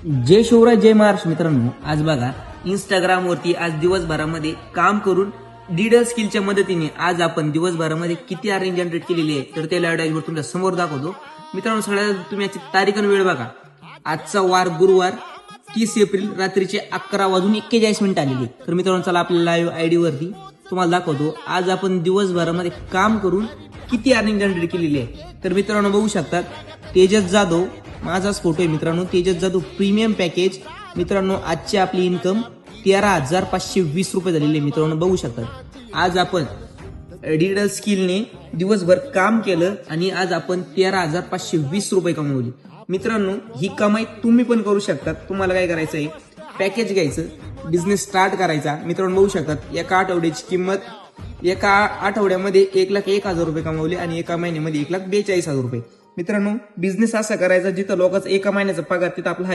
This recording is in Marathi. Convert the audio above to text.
जय शिवराय जय महाराष्ट्र मित्रांनो, आज बघा इंस्टाग्रामवरती आज दिवसभरामध्ये काम करून डिजिटल स्किलच्या मदतीने आज आपण दिवसभरामध्ये किती अर्निंग जनरेट केलेली आहे तर ते लाईव्ह डायव्हर तुमच्या समोर दाखवतो. मित्रांनो, सगळ्यात तुम्ही याची तारीख आणि वेळ बघा. आजचा वार गुरुवार 30 एप्रिल रात्रीचे 11:41 आलेली. तर मित्रांनो, चला आपल्या लाईव्ह आयडी वरती तुम्हाला दाखवतो आज आपण दिवसभरामध्ये काम करून किती अर्निंग जनरेट केलेली आहे. तर मित्रांनो बघू शकतात, तेजस जाधव माझाच फोटो आहे. मित्रांनो, तेजस जाधव प्रीमियम पॅकेज. मित्रांनो, आजची आपली इन्कम 13,520 रुपये झालेली आहे. मित्रांनो बघू शकतात, आज आपण डिजिटल स्किलने दिवसभर काम केलं आणि आज आपण 13,520 रुपये कमवले. मित्रांनो, ही कमाई तुम्ही पण करू शकतात. तुम्हाला काय करायचं आहे, पॅकेज घ्यायचं, बिझनेस स्टार्ट करायचा. मित्रांनो बघू शकतात, एका आठवड्याची किंमत, एका आठवड्यामध्ये 1,01,000 रुपये कमवले आणि एका महिन्यामध्ये 1,42,000 रुपये. मित्रांनो, बिझनेस असा करायचा जिथं लोकांचा एका महिन्याचा पगार तिथं आपला